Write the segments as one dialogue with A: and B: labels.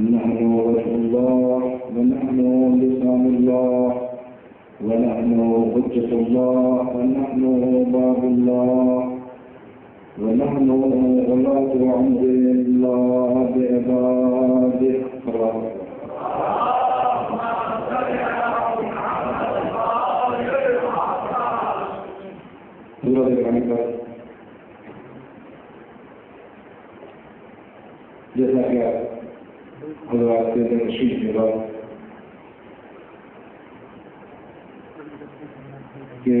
A: نحن وجه الله ونحن لسان الله ونحن حجة الله ونحن باب الله ونحن غلاة عمر الله بعباده. جیسا کہ حضرات کے تشریف کے بعد کہ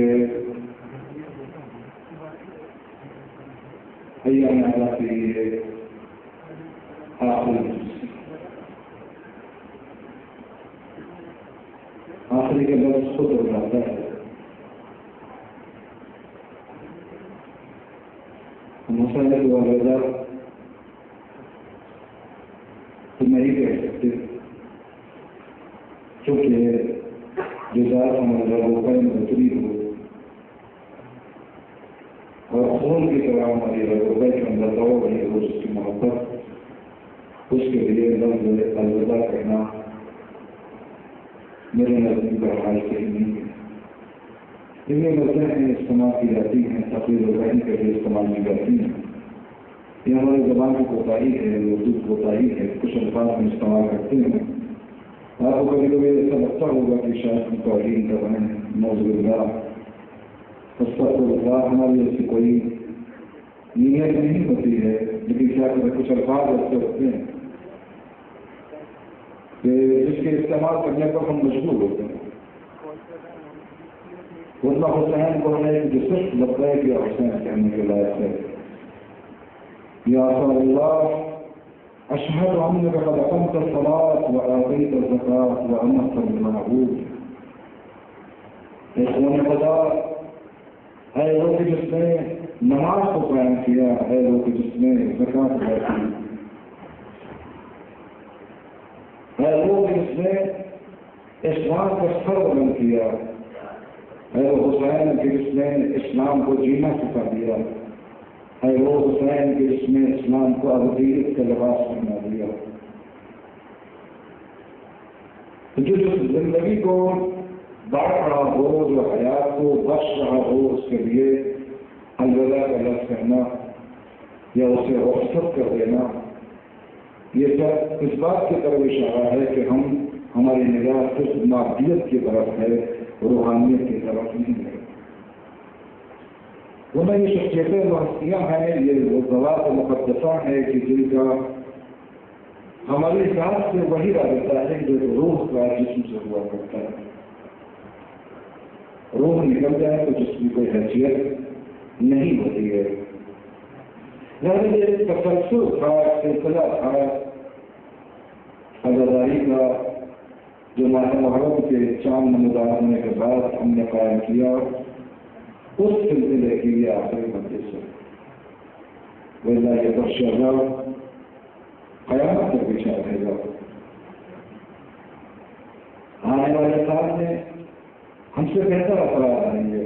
A: ایام اللہ کے لیے آخری کے لفظ خود ہو جاتا ہے. مسئلہ کو والدہ تو نہیں کہہ سکتے کیونکہ جو ذات ہمارا روپئے متری ہو اور خون کی طرح ہماری روپئے کے اندر دوڑ رہی ہو اس کی محبت، اس کے لیے لفظ الوداع کہنا میرے نزدیک بہرحال صحیح نہیں ہے. یہ وجہ ہیں استعمال کی جاتی ہیں، تقریر الرحم کے لیے استعمال کی جاتی ہیں. یہ ہماری زبان کی کوتاہی ہے، اردو کی کوتاہی ہے، کچھ الفاظ ہم استعمال کرتے ہیں. آپ کو کبھی کبھی ایسا لگتا ہوگا کہ شاید ہم توہین کر رہے ہیں، نعوذ باللہ. استغفراللہ، ہماری ایسی کوئی نیت نہیں ہوتی ہے، لیکن کیا کریں کچھ الفاظ ایسے ہوتے ہیں کہ جس کے استعمال کرنے پر ہم مجبور ہوتے ہیں. ورنہ حسین کو ہے جو صرف لبیک یا حسین کہنے کے لائق ہے. یا رسول اللہ اشہد انک قد اقمت الصلاۃ وآتیت الزکاۃ وامرت بالمعروف. اے خون خدا، اے وہ کہ جس نے نماز کو قائم کیا، اے وہ کہ جس نے زکوٰۃ ادا کی، اے وہ کہ جس نے اسلام کا سر بلند کیا، اے وہ حسین کہ جس نے اسلام کو جینا سکھا دیا، اے وہ حسین کہ جس نے اسلام کو ابدیت کا لباس بنا دیا. جو زندگی کو بڑھ رہا ہو، جو حیات کو بخش رہا ہو، اس کے لیے الوداع کا لفظ کہنا یا اسے رخصت کر دینا، یہ سب اس بات کی طرف اشارہ ہے کہ ہماری نگاہ صرف مادیت کی طرف ہے، روحانیت کی طرف نہیں ہے. وہ یہ شخصیتیں وہ ہستیاں ہیں، یہ وہ ذوات مقدسہ ہیں کہ جن کا ہماری ذات سے وہی رابطہ ہے جو روح کا جسم سے ہوا کرتا ہے. روح نکل جائے تو جسم کی کوئی حیثیت نہیں ہوتی ہے. یہ تسلسل تھا، سلسلہ تھا عزاداری کا جو ماہ محرم کے چاند نمودار ہونے کے بعد ہم نے قائم کیا. اس سلسلے کے لیے آخری مجلس ہے. ویسا یہ بخشا قیامت تک بچھا رہے گا. آنے والے سال میں ہم سے بہتر افراد آئیں گے،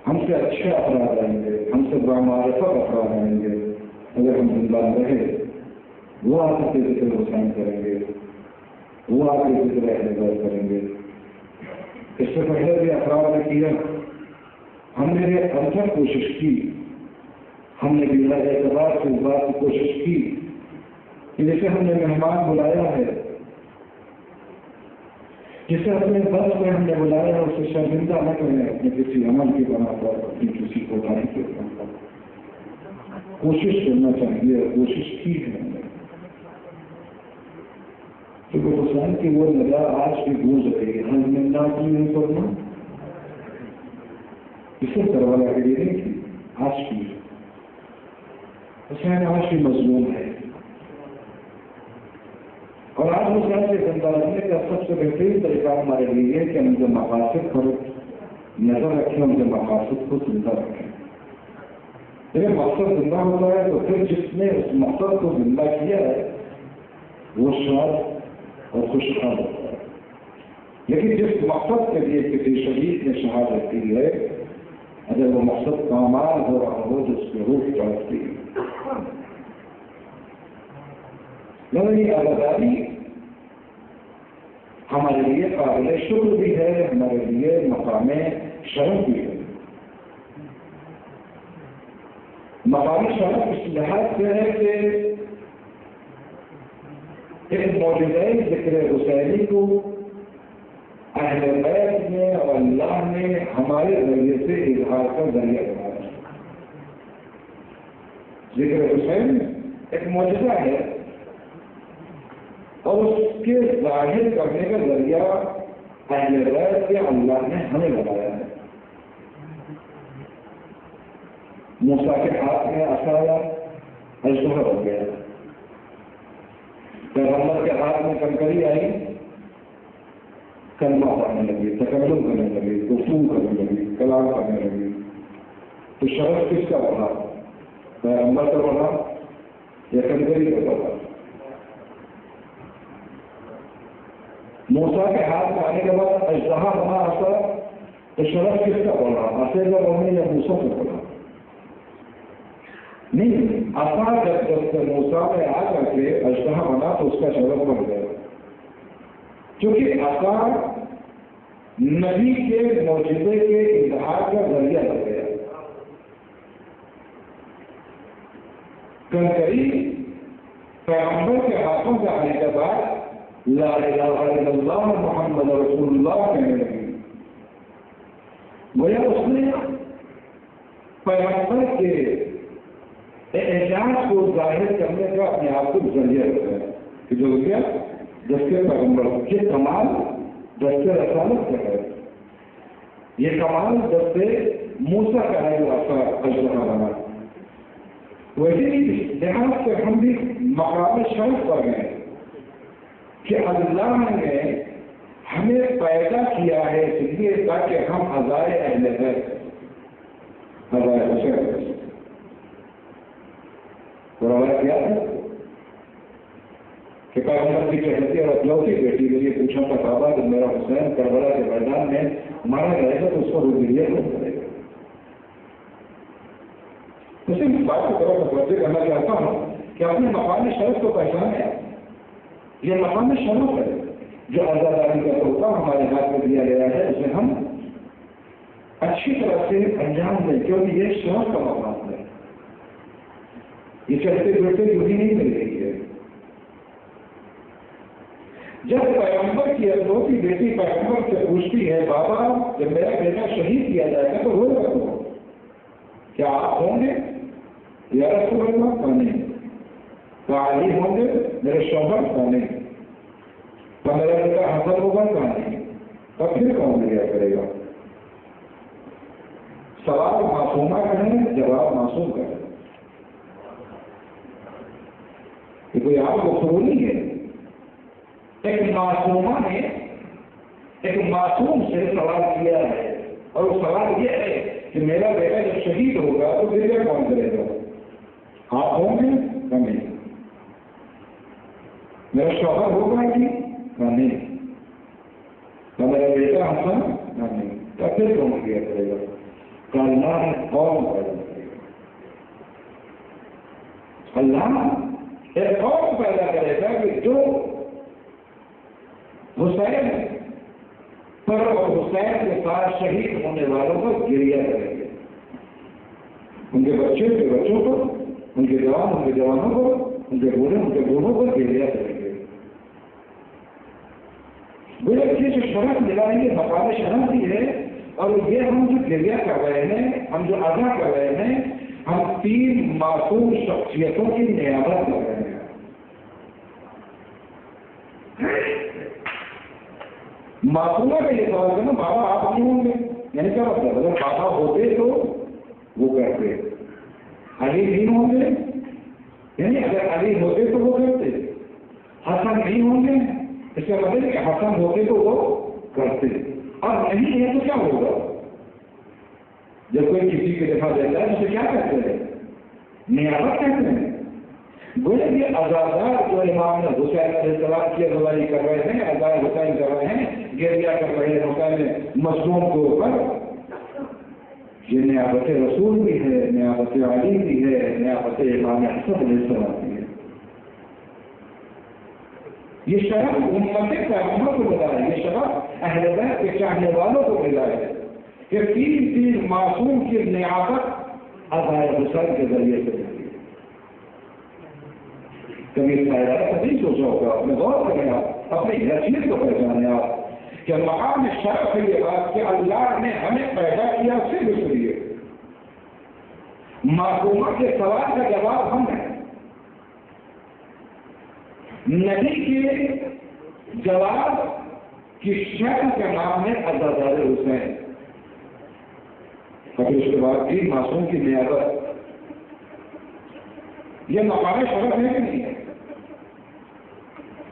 A: ہم سے اچھے افراد آئیں گے، ہم سے بامعرفت افراد آئیں گے. اگر ہم زندہ رہے وہ آپ کے ذکر حسین کریں گے، وہ آپ کے ذکر اہل بیت کریں گے. اس سے پہلے بھی افراد نے کیا. ہم نے انتر کوشش کی، ہم نے بلا اعتبار سے اس بات کی کوشش کی کہ جیسے ہم نے مہمان بلایا ہے، جسے اپنے بس میں ہم نے بلایا اسے شرمندہ نہ کریں اپنے کسی عمل کی بنا پر، اپنی کسی کوتاہی کے بنا پر. کوشش کرنا چاہیے، کوشش کی ہے ہم نے. کیونکہ حسین کی وہ نگاہ آج بھی گونج رہی ہے. ہم نے نہ کی نہیں کرنا اسے کروانا کے لیے نہیں تھی، آج کی حسین آج بھی مظلوم ہے. اور آج حسین سے زندہ رہنے کا سب سے بہترین طریقہ ہمارے لیے ہے کہ ہم جو مقاصد پر نظر رکھیں، ہم جو مقاصد کو زندہ رکھیں. لیکن مقصد زندہ ہوتا ہے تو پھر جس نے اس مقصد کو زندہ کیا ہے وہ شاد اور خوشحال ہوتا ہے. لیکن جس مقصد کے لیے کسی شہید نے شہادت کی ہے، اگر وہ مقصد کامیاب ہو رہا ہو جو اس کی روح چڑھتی ہے. مگر یہ آزادی ہمارے لیے قابل شکر بھی ہے، ہمارے لیے مقام شرف بھی ہے۔ مقام شرف اس لحاظ سے ہے کہ ایک موجودہ ذکر حسینی کو اہل بیت نے اور اللہ نے ہمارے ذریعے سے اظہار کا ذریعہ بنایا۔ ذکر حسین ایک معجزہ ہے اور اس کے ظاہر کرنے کا ذریعہ اہل بیت سے اللہ نے ہمیں بنایا ہے۔ موسیٰ کے ہاتھ میں عصا اژدہا ہو گیا، پیغمبر کے ہاتھ میں کنکری آئی، کلمہ پڑھنے لگی، تکلم کرنے لگی، گفتگو کرنے لگی، کلام کرنے لگی۔ تو شرف کس کا بڑھا؟ پیغمبر کا بڑھا یا کنکری کا بڑھا؟ موسیٰ کے ہاتھ میں آنے کے بعد اژدہا بنا عصا، تو شرف کس کا بڑھا؟ عصا کا بڑھنے یا موسیٰ کا بڑھا؟ نہیں، عصا جب موسیٰ میں آ کر کے اژدہا بنا تو اس کا شرف بڑھ گیا، کیونکہ عصا نبی کے معجزے کے اظہار کا ذریعہ بن گیا۔ کنکری پیغمبر کے ہاتھوں سے آنے کے بعد لا الہ الا اللہ محمد رسول اللہ کہنے لگی، گویا اس نے پیغمبر کے اعجاز کو ظاہر کرنے کا اپنے آپ کو ذریعہ بتایا کہ جو کیا دستے پیغمبر کے کمال دستے رسالت کا ہے، یہ کمال دستے موسیٰ کا ہے جو عصا اژدہا بنا۔ ویسے لحاظ سے ہم بھی مقام شرف پر ہیں کہ اللہ نے ہمیں پیدا کیا ہے اس لیے تاکہ ہم عزائے اہل بیت عزائے حسین روایت کیا ہے کہ پیغمبر کی چہرتی اور اکلوتی بیٹی کے لیے پوچھا تھا صحابہ جب میرا حسین کربلا کے میدان میں مارا جائے گا تو اس کو روزیہ کون کرے گا؟ اسی بات کو طرح متوجہ کرنا چاہتا ہوں کہ اپنے مقام شرف کو پہچانے۔ یہ مقام شرف ہے جو آزاداری کا طریقہ ہمارے ہاتھ میں دیا گیا ہے، اسے ہم اچھی طرح سے انجام دیں، کیونکہ یہ شرف کا مقام ہے، یہ چلتے پھرتے یوں ہی نہیں مل رہی ہے۔ جب پیغمبر کی اکلوتی بیٹی پیغمبر سے پوچھتی ہے بابا جب میرا بیٹا شہید کیا جائے گا تو ہوگا تو کیا آپ ہوں گے یا رسول اللہ؟ کہانی کیا علی ہوں گے میرے شوہر؟ کہانی کیا میرا بیٹا حسن ہوگا؟ کہانی تب پھر کون لیا کرے گا؟ سوال معصومہ کا ہے، جواب معصوم کا ہے، کہ کوئی آپ کو خبر نہیں ہے۔ ایک معصومہ نے ایک معصوم سے سوال کیا ہے اور وہ سوال یہ ہے کہ میرا بیٹا جب شہید ہوگا تو پھر کیا کون کرے گا؟ آپ ہوں گے؟ نہیں۔ میرا شوہر ہوگا کہ نہیں؟ میرا بیٹا حسن؟ نہیں۔ تو پھر کون کیا کرے گا؟ اللہ ہے قوم پیدا کرے گا، اللہ ایک قوم پیدا کرے گا کہ جو حسین پر اور حسین کے ساتھ شہید ہونے والوں پر گریہ کریں گے، ان کے بچے ان کے بچوں پر، ان کے جوان ان کے جوانوں پر، ان کے بوڑھے ان کے بوڑھوں پر گریہ کریں گے۔ بولے کہ جو شرف ملا ہے یہ مقام شرف بھی ہے، اور یہ ہم جو گریہ کر رہے ہیں، ہم جو ادا کر رہے ہیں، ہم تین معصوم شخصیتوں کی نیابت کر رہے ہیں۔ معصومہ کا یہ سوال کرنا بابا آپ نہیں ہوں گے، یعنی کیا مطلب؟ اگر بابا ہوتے تو وہ کرتے، علی نہیں ہوں گے یعنی اگر علی ہوتے تو وہ کرتے، حسن نہیں ہوں گے اس کا مطلب ہے کہ حسن ہوتے تو وہ کرتے، اور نہیں ہے تو کیا ہوگا؟ جب کوئی کسی کے دفاع دیتا ہے اسے کیا کہتے ہیں؟ نیابت کہتے ہیں۔ گویا یہ آزادار جو امام حسین علیہ السلام کی اگوائی کر رہے ہیں، آزاد حسین کر رہے ہیں، گریہ کر رہے ہیں حسین مظلوم کے اوپر، یہ نیابت رسول بھی ہے، نیابت علی بھی ہے، نیابت امام حسن علیہ السلام بھی ہے۔ یہ شرف امت پیغمبر کو ملا ہے، یہ شرف اہل بیت کے چاہنے والوں کو ملا ہے کہ تین معصوم کی نیابت عزائے حسین کے ذریعے سے ملی ہے۔ کبھی اس کا ارادہ نہیں سوچا ہوگا، اپنے غور کریں آپ، اپنی حیثیت کو پہچانے آپ کہ مقام شرف ہے یہ بات کہ اللہ نے ہمیں پیدا کیا صرف اس لیے۔ معصومت کے سوال کا جواب ہم ہیں، نبی کے جواب کی شکل کا نام ہے عزائے حسین، اور اس کے بعد بھی معصوم کی نیابت، یہ مقام شرف ہے کہ نہیں ہے؟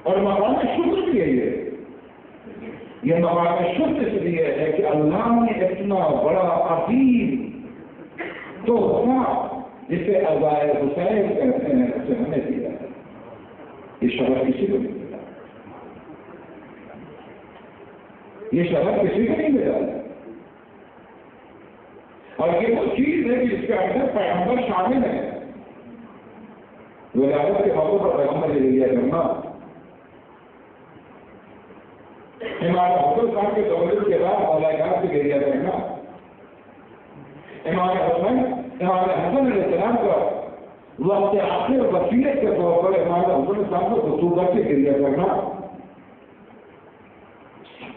A: اور مقام شکر بھی ہے، یہ مقام شکر اس لیے ہے کہ اللہ نے اتنا بڑا عظیم تحفہ جسے عزائے حسین کہتے ہیں اسے ہمیں دیا ہے، یہ شرف کسی کو نہیں ملا، یہ شرف کسی کو نہیں ملا، اور یہ وہ چیز ہے کہ جس کے اندر پیغمبر شامل ہے۔ ولادت کے موقع پر پیغمبر لے لیا کرنا، امام حسن صاحب کے دولت کے بعد ملاقات سے گریا کرنا، امام حسن علیہ السلام کا وقت آخر وصیت کے طور پر امام حسن صاحب کو خطوبہ سے گریا کرنا،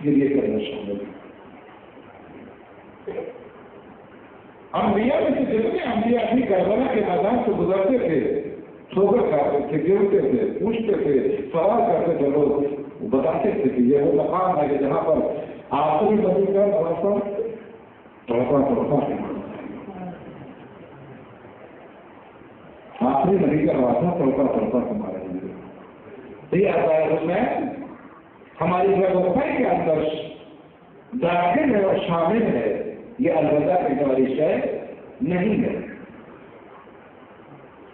A: گریے کرنا شامل ہے۔ انبیاء میں سے جتنے انبیاء اپنی کربلا کے میدان سے گزرتے تھے، ٹھوکر کھاتے تھے، گرتے تھے، پوچھتے تھے، سوال کرتے تھے، لوگ بتاتے تھے کہ یہ وہ مقام ہے کہ جہاں پر آخری نبی کا آخری نبی کا راستہ ہمارے لیے یہ عزائے حسین ہماری وفائی کے اندر داخل ہے اور شامل ہے، یہ الوداع کرنے والی شے نہیں ہے،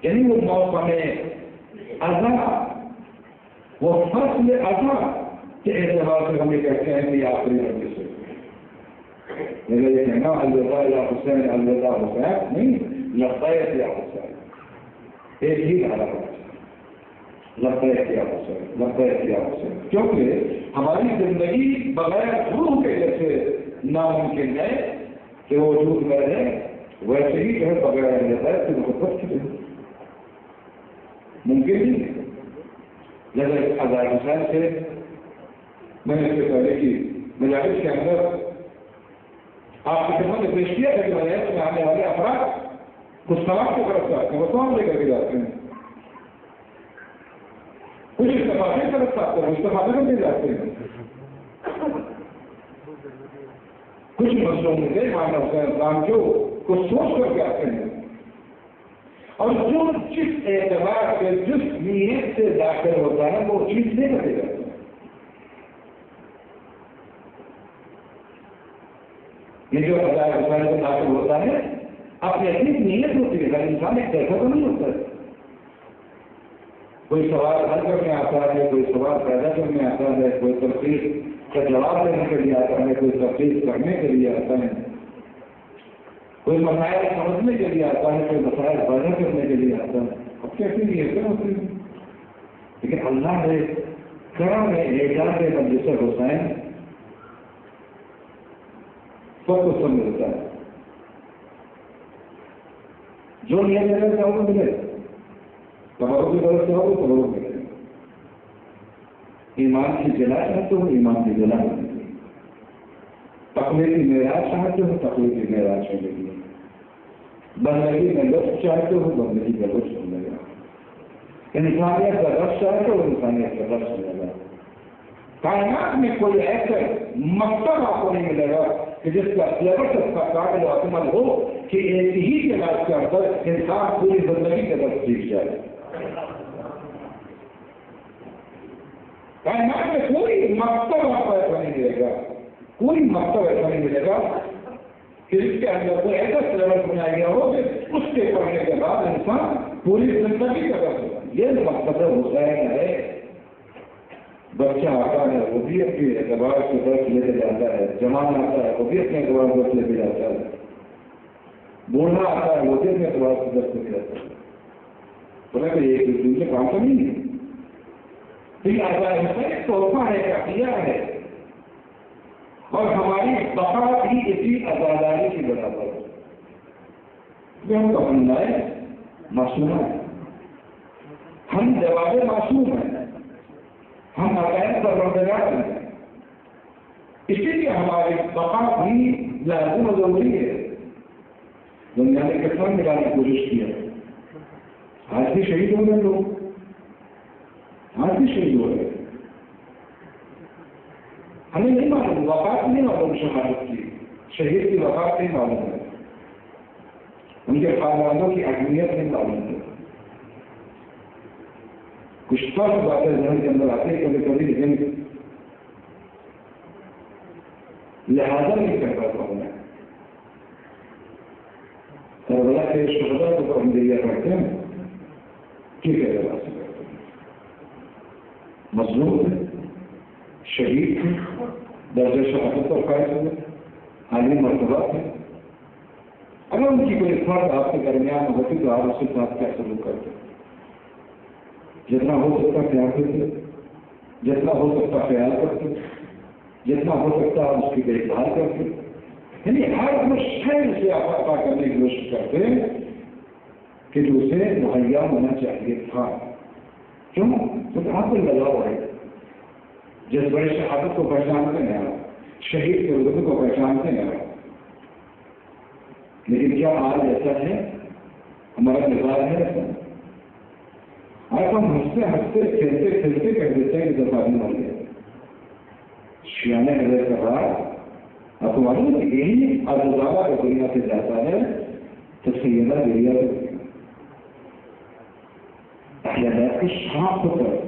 A: یعنی وہ موسم اذا، وہ فصل اذا کے اعتبار سے ہم یہ کہتے ہیں کہ یہ آخری نبی سے میرا یہ کہنا الوداع یا حسین، الوداع حسین نہیں، لبیک یا حسین، ایک ہی دھارا ہے، لبیک یا حسین، لبیک یا حسین، کیونکہ ہماری زندگی بغیر روح کے جیسے ناممکن ہے کہ وہ وجود میں ہے، ویسے ہی جو ہے بغیر لبیک کی محبت کی ممکن نہیں ہے۔ جیسے عزائے حسین سے میں نے اس سے پہلے کی مجالس کے اندر آپ کی خدمت میں پیش کیا ہے کہ مجالس میں آنے والے افراد کچھ سوال کی طرف جاتے ہیں، وہ کام لے کر کے جاتے ہیں، کچھ استفادے کی طرف جاتے ہیں، استفادے کر کے جاتے ہیں، کچھ مسئلوں میں مانا حسین کام جو کچھ سوچ کر کے آتے ہیں، اور جو جس اعتبار سے جس نیت سے داخل ہوتا ہے وہ چیز نہیں کرے جاتا ہے۔ یہ جو عزائے حسین سے داخل ہوتا ہے اپنی اپنی نیت ہوتی ہے، ہر انسان ایک جیسا تو نہیں ہوتا ہے، کوئی سوال حل کرنے آتا ہے، کوئی سوال پیدا کرنے آتا ہے، کوئی تفصیل کا جواب دینے کے لیے آتا ہے، کوئی تفصیل کرنے کے لیے آتا ہے، کوئی مسائل سمجھنے کے لیے آتا ہے، کوئی مسائل پیدا کرنے کے لیے آتا ہے، اب کیسی نیتیں ہوتی ہیں، لیکن اللہ نے کرم اعجاز مجلس حسین سب کو سب ملتا ہے، جو نیت ملے گا وہ ملے، تبرک کی طرف سے ہو تو تبرک ملے، ایمان کی جلا چاہتے ہو ایمان کی جلا ملے گی، تقوی کی معراج چاہتے ہو تقوی کی معراج ملے گی، بندگی میں لطف چاہتے ہو بندگی کا لطف ملے گا، انسانیت کا رس چاہتے ہو انسانیت کا رس ملے گا۔ کائنات میں کوئی ایسا مکتب آپ کو نہیں ملے گا کہ جس کا سلیبس اس کا قابل اکمل ہو کہ ایک ہی کلاس کے اندر انسان پوری زندگی کا درس سیکھ جائے۔ کائنات میں کوئی مکتب آپ کو ایسا نہیں ملے گا، کوئی مکتب ایسا نہیں ملے گا کہ اس کے اندر کوئی ایسا سلیبس بنایا گیا ہو کہ اس کے پڑھنے کے بعد انسان پوری زندگی کا درس ہو۔ یہ مقصد حسین ہے۔ بچہ آتا ہے وہ بھی اپنے اعتبار سے درس لے کے جاتا ہے، جوان آتا ہے وہ بھی اپنے اعتبار سے درس لے کے جاتا ہے، بوڑھا آتا ہے وہ بھی اپنے اعتبار سے درس لے کے جاتا ہے۔ بولا کہ ایک دوسرے سے کام تو نہیں ہے، یہ آزاد ایک تحفہ ہے، ایک عطیہ ہے، اور ہماری بقا بھی اسی آزاداری کی برابر ہے۔ جو ہم کو بنائے معصوم ہیں، ہم جواب معصوم ہیں، ہم عقائد پر روزگار ہیں، اسی لیے ہماری بقا بھی لازم و ضروری ہے۔ دنیا نے کتنا ملانے کی کوشش کی ہے، آج بھی شہید ہو رہے لوگ، آج بھی شہید ہو رہے، ہمیں نہیں معلوم، وفات نہیں معلوم، شہادت کی، شہید کی وفات نہیں معلوم ہے، ان کے خاندانوں کی اہمیت نہیں معلوم ہے۔ کچھ فرق باتیں ذہن کے اندر آتے ہیں کبھی کبھی، لیکن لہٰذا نہیں کر پاتا ہوں میں۔ کربلا کے شہداء کو ہم دیا کرتے ہیں کہ کربلا سے کرتے ہیں، مظلوم ہے، شہید تھے، درجہ شہادت پر فائز ہوئے، عالی مرتبہ تھے، اگر ان کی کوئی فرق آپ کے درمیان ہوتی تو آپ اس کے ساتھ کیا سلوک کرتے؟ جتنا ہو سکتا خیال کرتے، جتنا ہو سکتا خیال کرتے، جتنا ہو سکتا اس کی دیکھ بھال کرتے، یعنی ہر مشکل سے آپ عطا کرنے کی کوشش کرتے کہ جو اسے مہیا ہونا چاہیے تھا۔ کیوں؟ کیونکہ آپ کو لگاؤ ہے، جس بڑے شہادت کو پہچانتے ہیں آپ، شہید کے رتبے کو پہچانتے ہیں آپ، لیکن کیا آج ایسا ہے؟ ہمارا مزاج ہے ایسا؟ آج ہم ہنستے ہنستے کھیلتے کھیلتے کہہ دیتے ہیں کہ دفاع مر گیا، شیانے نظر کر رہا، آپ کو معلوم ہے یہی ازادہ کا دنیا سے جاتا ہے تو سیدہ دریا کو احیانات کی شاپ ہوتا ہے،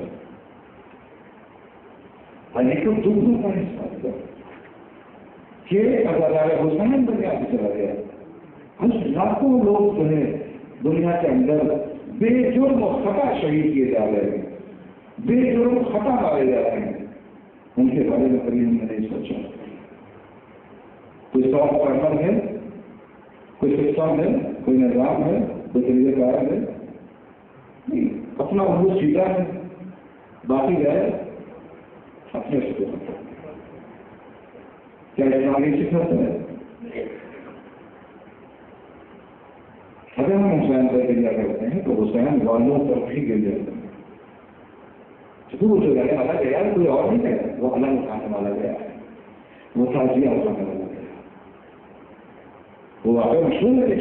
A: لیکن دوسروں کا حصہ ہوتا ہے کہ ازادہ حسین دنیا سے چلا گیا۔ ہم لاکھوں لوگ جو ہے دنیا کے اندر بے جرم و خطا شہید کیے جا رہے ہیں، بے جرم خطا مارے جا رہے ہیں، ان کے بارے میں کبھی ہم نے نہیں سوچا۔ کوئی سوال پرمر ہے، کوئی سسٹم ہے، کوئی نظام ہے، کوئی طریقہ کار ہے نہیں، اپنا وہ سیدھا ہے، باقی گئے اپنے سے کرتے ہیں۔ کیا اسلامی سکھاتا ہے؟ اگر ہم حسین پر گریا کرتے ہیں تو حسین والوں پر بھی گر جاتے ہیں، وہ جو رہنے والا گیا کوئی اور نہیں ہے، وہ الگ اٹھانے والا گیا ہے، وہ تازیہ اٹھانے والا گیا، وہ واقعی مشہور ہے۔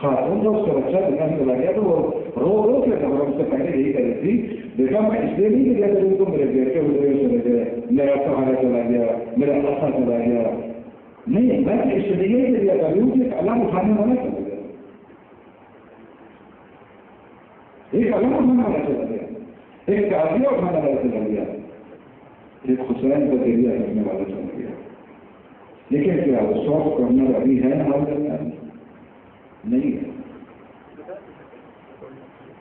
A: خاتون کا اس کا بچہ دنیا سے چلا گیا تو وہ رو رو کے اس سے پہلے یہی کہہ رہی تھی، دیکھا میں اس لیے نہیں گیا کروں تو میرے بیٹے ہوئے چلے گئے، میرا سہارا چلا گیا، میرا اچھا چلا گیا، نہیں میں اس لیے گیا کر رہی ہوں کہ الگ اٹھانے والا چلا گیا، ایک الگ اٹھانے والا چلا گیا، ایک تازیہ اٹھانے والا چلا گیا، ایک حسین کا ذریعہ کرنے والا چلا گیا۔ لیکن کیا وہ سوچ کرنا ابھی ہے ہمارے درمیان؟ نہیں ہے۔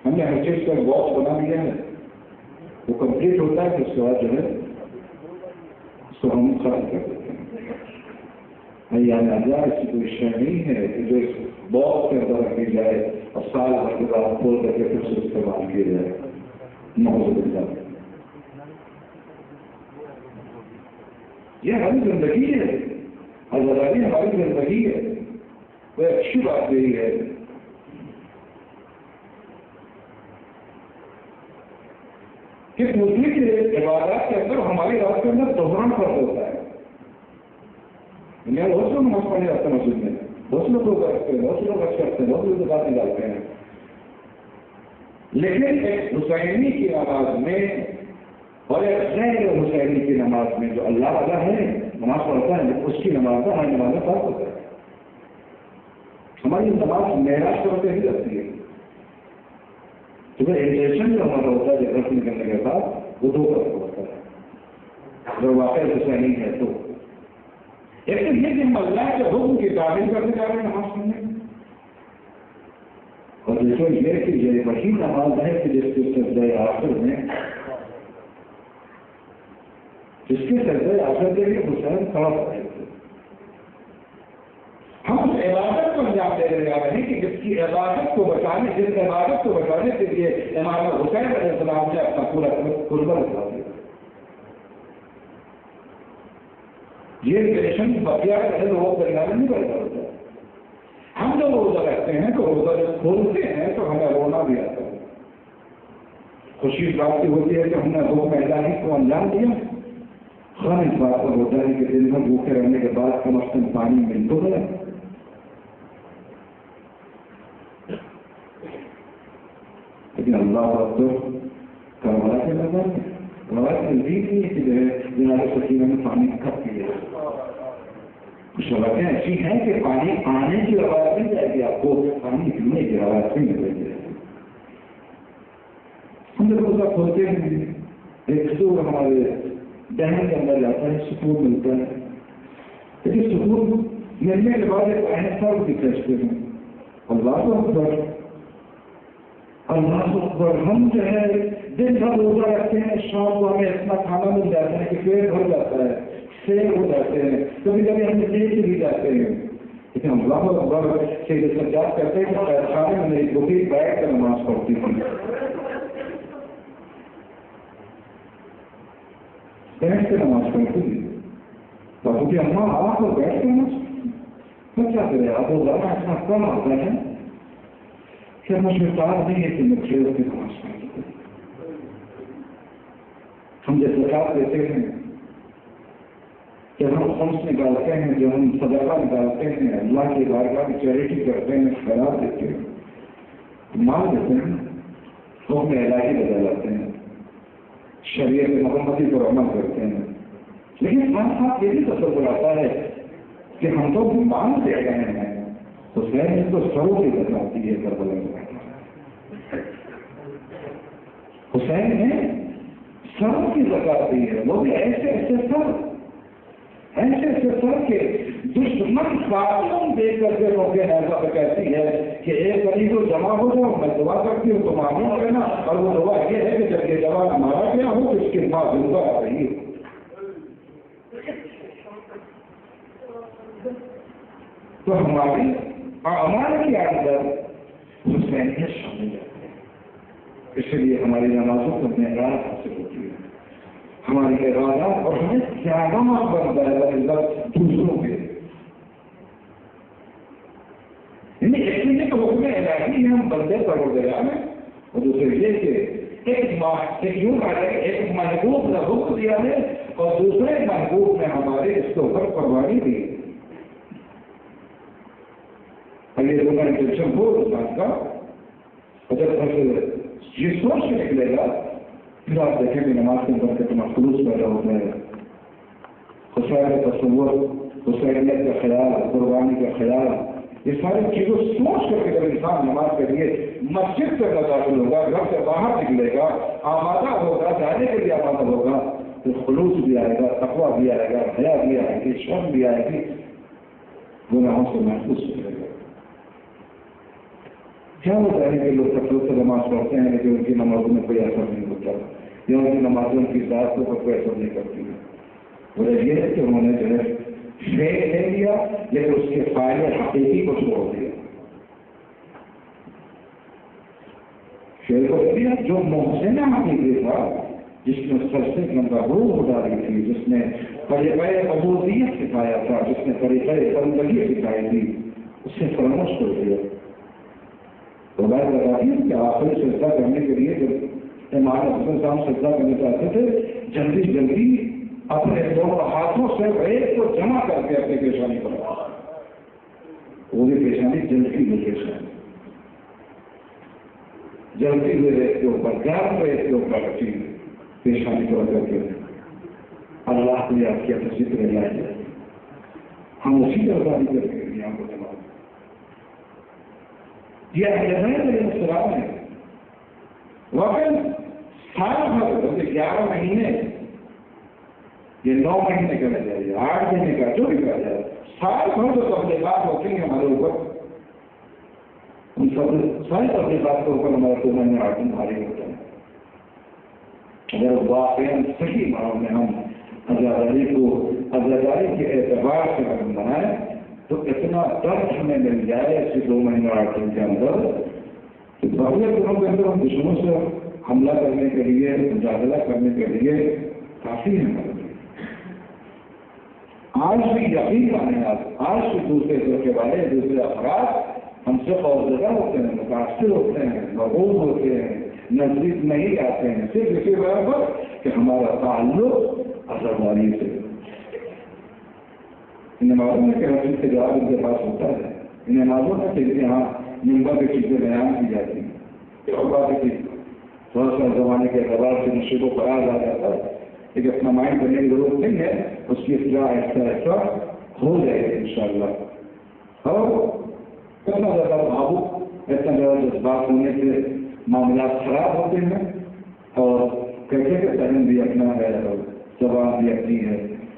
A: ہم نے ہر چیز کا باکس بنا لیا ہے، وہ کمپلیٹ ہوتا ہے تو اس کے بعد جو ہے اس کو ہم ختم کر دیتے ہیں۔ یاد ایسی کوئی شے نہیں ہے کہ جو اس باکس کے اندر رکھی جائے اور سال بھر کے بعد کھول کر کے پھر سے استعمال کیا جائے، نعوذ باللہ۔ یہ ہماری زندگی ہے، آزادی ہماری زندگی ہے۔ وہ اچھی بات یہی ہے کہ دوسری کے عبادات کے اندر ہماری رات کے اندر دوہرا فرق ہوتا ہے۔ میں بہت لوگ نماز پڑھنے جاتے ہیں مسجد میں، بہت لوگ روزہ رکھتے ہیں، بہت لوگ حج کرتے ہیں، بہت لوگ زکات نکالتے ہیں، لیکن ایک حسینی کی نماز میں اور ایک غیر حسینی کی نماز میں جو اللہ والا ہے نماز پڑھتا ہے، اس کی نماز کا ہماری نماز میں فرق ہوتا ہے۔ ہماری نماز معراج کرتے ہی رہتی ہے، کیونکہ انٹینشن جو ہمارا ہوتا ہے جگہ نکلنے کے بعد وہ دو طرف ہوتا ہے، اگر واقعی حسینی ہے تو ایک تو یہ کہ ہم اللہ کے حکم کی تعمیل کرنے جا رہے ہیں نماز پڑھنے، اور دوسرا یہ کہ یہ وہی نماز ہے کہ جس کے سجدہ آخر میں جس کے سجدہ آخر کے لیے حسین کھڑا ہو رہے تھے۔ ہم اس عبادت کو انجام دے رہے ہیں کہ جس کی عبادت کو بچانے، جس عبادت کو بچانے کرنے کے لیے امام حسین علیہ السلام نے اپنا پورا قربہ اٹھا دیا. یہ پیشنٹ بقیہ کرے وہ پریشانی نہیں پیدا ہوتا. ہم جب روزہ رکھتے ہیں تو روزہ جب کھولتے ہیں تو ہمیں رونا بھی آتا ہے. خوشی پراپتی ہوتی ہے کہ ہم نے حکم الہی کو انجام دیا. ہر اس بات پر ہوتا ہے کہ دن بھر بھوکے رہنے کے بعد کم از کم پانی مل تو گیا. لیکن اللہ اکبر کربلا کے نظر روایت ملتی تھی کہ جو ہے جناب سکینہ نے پانی کھپ کیا. کچھ روایتیں ایسی ہیں کہ پانی آنے کی روایت نہیں جائے گی آپ کو, پانی پینے کی روایت نہیں ملے گی. ہم جب روزہ کھولتے ہیں ایک سور ہمارے دہن کے اندر جاتا ہے, سکون ملتا ہے. لیکن سکون ملنے کے بعد ایک احساس بھی کھینچتے ہیں. اللہ اکبر اللہ اکبر. ہم جو ہے دن بھر روزہ رکھتے ہیں, شام کو ہمیں اتنا کھانا مل جاتا ہے کہ پیٹ بھر جاتا ہے, سیر ہو جاتے ہیں, کبھی کبھی ہم دیکھ بھی جاتے ہیں. لیکن اللہ اکبر سے سجاد کرتے ہیں کہ خانے میں میری بکری بیٹھ کر نماز پڑھتی تھی. بیٹھ کے نماز پڑھتی تھی. بابو کی اماں آپ کو بیٹھ کے نماز تو کیا کرے آپ کو زیادہ اتنا کم آتا ہے کہ مجھے بات نہیں ہے کہ میں کھیل کے نماز پڑھتی تھی. ہم جب زکات دیتے ہیں, جب ہم خمس نکالتے ہیں, جب ہم صدقہ نکالتے ہیں, اللہ کی بارگاہ میں چیریٹی کرتے ہیں, خیرات دیتے ہیں, مال دیتے ہیں, حکم الہی بدل جاتے ہیں, شریعت محمدی پر عمل کرتے ہیں. لیکن آپ یہ بھی تصور آتا ہے کہ ہم تو مال دے رہے ہیں. حسین نے تو سروں کی بتاتی ہے کربلا میں. حسین نے سروں کی زکات دی ہے, وہ بھی ایسے ایسے سر کے دشمن قاتل دے کر کے روکے ایسا کہتی ہے کہ ایک بڑی کو جمع ہو جاؤ, میں دعا کرتی ہوں تو معلوم کرنا. اور وہ دعا یہ ہے کہ جب یہ جوان مارا گیا ہو تو اس کے بعد زندہ آ رہی ہے. تو ہماری اعمال کی اندر حسینیت شامل ہے. اس لیے ہماری نمازوں کو معیار حاصل ہوتی ہے, ہماری ارادات, اور ہمیں زیادہ محبت بنتا ہے دوسروں کے. یعنی ایک چیز تو حکم الہی ہے, ہم بندے پروردگار ہیں, اور دوسرے یہ کہ ایک یوں کہا ہے کہ ایک محبوب نے حکم دیا ہے اور دوسرے محبوب نے ہمارے اس کے اوپر قربانی دی. یہ دونوں انٹینشن ہو اس بات کا, اور جب یہ سوچ کے نکلے گا پھر آپ دیکھیں گے نماز کے اندر کتنا خلوص پیدا ہوتا ہے. حسین تصور, حسینیت کا خیال, قربانی کا خیال, یہ ساری چیزوں سوچ کر کے جب انسان نماز کے لیے مسجد سے داخل ہوگا, گھر سے باہر نکلے گا, آمادہ ہوگا, جانے کے لیے آمادہ ہوگا, تو خلوص بھی آئے گا, تقویٰ بھی آئے گا, حیا بھی آئے گی, شرم بھی آئے گی, گناہوں سے محفوظ ہو جائے گا. کیا ہوتا ہے کہ لوگ کثرت سے نماز پڑھتے ہیں لیکن ان کی نمازوں میں کوئی اثر نہیں ہوتا, یا ان کی نمازوں کی ذات کو کوئی اثر نہیں کرتی ہے. وجہ یہ ہے کہ انہوں نے جو ہے فیل لے لیا لیکن اس کے فائدے حقیقی کو چھوڑ دیا. فیل کو لے لیا جو محسن حقیقی تھا, جس نے سر سے گندا روح ڈالی تھی, جس نے طریقۂ عبودیت سکھایا تھا, جس نے طریقۂ بندگی سکھائی تھی, اس سے فراموش کر دیا. تو بات بتاتی ہے کہ آخری سجدہ کرنے کے لیے جب امام حسن صاحب سجدہ کرنا چاہتے تھے, جلدی جلدی اپنے دونوں ہاتھوں سے ایک کو جمع کر کے اپنی پیشانی پر, وہ بھی پیشانی جلدی ہوئی پیشانی, جلدی ہوئے ریت کے اوپر, گرم ریت کے اوپر رکھی پیشانی پر کر کے اللہ کو یاد کیا تو ذکر اللہ ہے. ہم اسی طرح بھی کریں گے یہاں کو جمع. یہ السلام ہے واقعی سال بھر 11 مہینے, یہ 9 مہینے کا رہ جائے, 8 مہینے کا جو بھی کہا جائے, سال بھر جو تبلیغات ہوتی ہیں ہمارے اوپر, ان سب ساری تبلیغات کے اوپر ہمارے 2 مہینے 8 دن بھاری ہوتا ہے. اگر واقعی صحیح معنوں میں ہم عزاداری کے اعتبار سے ہم بنائیں تو اتنا درد ہمیں مل جائے اسی 2 مہینے 8 دن کے اندر تو بقیہ دنوں کے اندر ہم دشمنوں سے حملہ کرنے کے لیے، مجادلہ کرنے کے لیے کافی ہیں۔ آج بھی یقین مانے، آج بھی دوسرے فرقے والے، دوسرے افراد ہم سے خوفزدہ ہوتے ہیں، متاثر ہوتے ہیں، مغروب ہوتے ہیں، نزدیک نہیں آتے ہیں، صرف اسی وجہ پر کہ ہمارا تعلق عزاداری سے۔ انہیں معلوم ہے کہ حدیث کے جواب ان کے پاس ہوتا ہے، انہیں معلوم ہے کہ یہاں ممبر کی چیزیں بیان کی جاتی ہیں کہ اور بات کی تھوڑا سا زمانے کے اعتبار سے نشے کو قرار آ جاتا ہے، لیکن اپنا مائنڈ کرنے کی ضرورت نہیں ہے، اس کی اصلاح ایسا ایسا ہو جائے گی انشاءاللہ۔ اور اتنا زیادہ بھاوک، اتنا زیادہ جذبات ہونے سے معاملات خراب ہوتے ہیں، اور کیسے کہ ذہن بھی اپنا ہے اور زبان بھی اپنی ہے،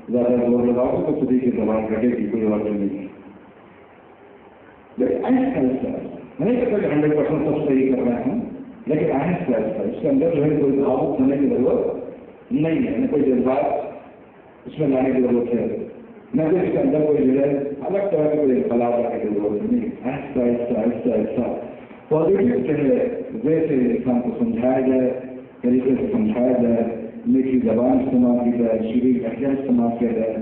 A: زیادہ زور لگاؤ تو خود ہی کی زبان کٹے گی، کوئی اور نہیں۔ لیکن آہستہ آہستہ، نہیں کہتا کہ 100% سب صحیح کر رہے ہیں، لیکن آہستہ آہستہ اس کے اندر جو ہے کوئی بھاوک ہونے کی ضرورت نہیں ہے، نہ کوئی جذبات اس میں لانے کی ضرورت ہے، نہ کوئی اس کے اندر کوئی جو ہے الگ طرح کے کوئی انقلاب لانے کی ضرورت نہیں۔ آہستہ آہستہ آہستہ آہستہ پازیٹیو جو ہے ویسے انسان کو سمجھایا جائے، طریقے سے سمجھایا جائے، میٹھی زبان استعمال کی جائے، شیریں لہجہ استعمال کیا جائے،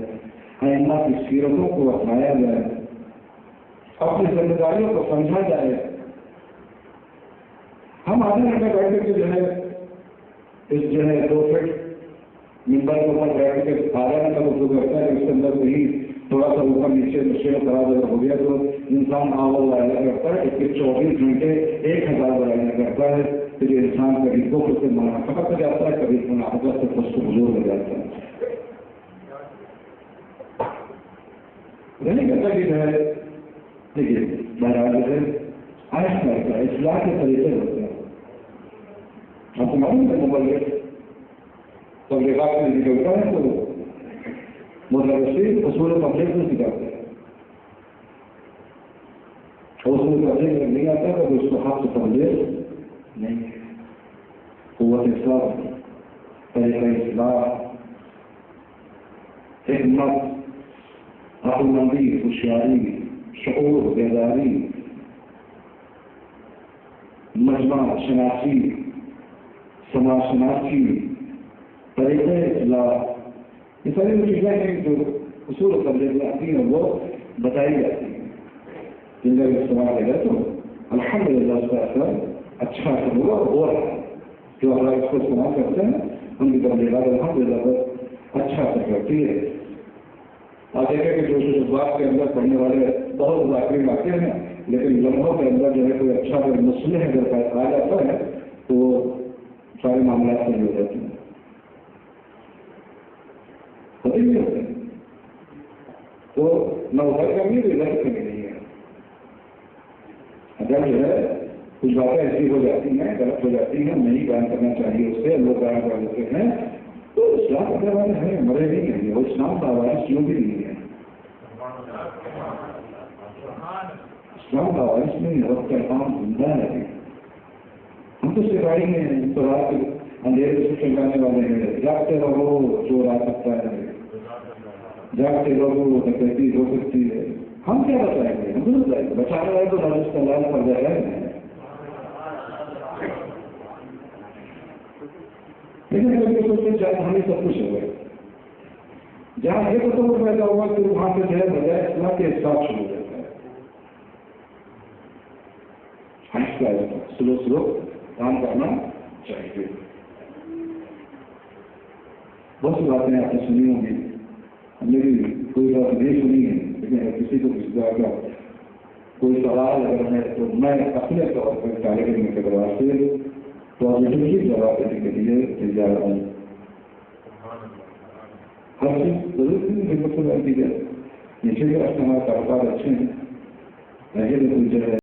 A: ائمہ کی سیرتوں کو اپنایا جائے، اپنی ذمہ داریوں کو سمجھا جائے۔ ہم آدھے گھنٹے بیٹھ کے جو ہے اس جو ہے 2 فٹ ممبر کے اوپر بیٹھ کے آدھا گھنٹہ اردو کرتا ہے، اس کے اندر کہیں تھوڑا سا اوپر نیچے نشے خراب اگر ہو گیا تو انسان آوا وائرہ کرتا ہے، 24 گھنٹے 1000 وائرہ کرتا ہے، پھر انسان کبھی کفر سے منافقت ہو جاتا ہے، کبھی منافقت سے فسق و فجور ہو جاتا ہے۔ نہیں کہتا کہ جو ہے دیکھیے بہرحال جو ہے آہستہ آہستہ اصلاح کے طریقے ہوتے ہیں۔ آپ کو معلوم ہے مبلغ تبلیغات میں نکلتا ہے تو مدرسین اصول تبلیغ میں سکھاتے ہیں، اصول تبلیغ میں نہیں آتا تو اس کو ہاتھ سے تبلیغ نہیں ہے۔ قوت اصلاح، طریقہ اصلاح، حکمت، عقل مندی، ہوشیاری، شعور، بیداری، مجمع شناسی، سماج شناسی، طریقہ اصلاح، یہ ساری وہ چیزیں ہیں جو اصول و تبلیغ میں آتی ہیں، وہ بتائی جاتی ہیں، جن کا استعمال ہے تو الحمدللہ اس کا اثر اچھا اثر ہوا اور ہو رہا ہے۔ جو ہمارا اس کو استعمال کرتے ہیں ان کی تبلیغات الحمدللہ اچھا اثر کرتی ہے۔ آپ دیکھیں کہ جو جذبات کے اندر پڑھنے والے بہت ذاکرین آتے ہیں، لیکن لمحوں کے اندر جو ہے کوئی اچھا اگر مسئلہ اگر آ جاتا ہے تو سارے معاملات صحیح ہو جاتے ہیں، نہیں ہوتے ہیں تو نہ ادھر کا بھی ادھر کا بھی نہیں ہے۔ اگر جو ہے کچھ باتیں ایسی ہو جاتی ہیں، غلط ہو جاتی ہیں، نہیں بیان کرنا چاہیے، اس سے لوگ بیان کر دیتے ہیں تو اسلام کرنے والے ہیں، مرے نہیں ہیں، وہ اسلام کا آواز کیوں بھی نہیں ہے، اسلام کا آواز میں رب کا کام زندہ ہے۔ ہم تو سپاہی ہیں، تو رات اندھیرے سے چلانے والے ہیں، جاگتے رہو چور آ سکتا ہے، جاگتے رہو ڈکیتی ہو سکتی ہے، ہم کیا بتائیں گے؟ ہم نہیں بتائیں گے، بچانا ہے تو راجس کا لال پڑ جائے گا۔ لیکن کبھی سوچتے ہیں شاید ہمیں سب کچھ ہو گئے، جہاں یہ تصور پیدا ہوا تو وہاں پہ جو ہے بجائے اصلاح کے احساس شروع ہو جاتا ہے۔ آہستہ آہستہ سلو سلو کام کرنا چاہیے۔ بہت سی باتیں آپ نے سنی ہوں گی، ہم نے بھی کوئی بات نہیں سنی ہے، لیکن اگر کسی کو کسی طرح کا کوئی سوال اگر ہے تو میں اپنے طور پر طالب علم کے طرف سے پازیٹیولی جواب دینے کے لیے تیار ہوں۔ ہر چیز ضرور خدمت کو رکھ دی جائے، نیچے بھی ہمارے کاروبار اچھے ہیں، جو ہے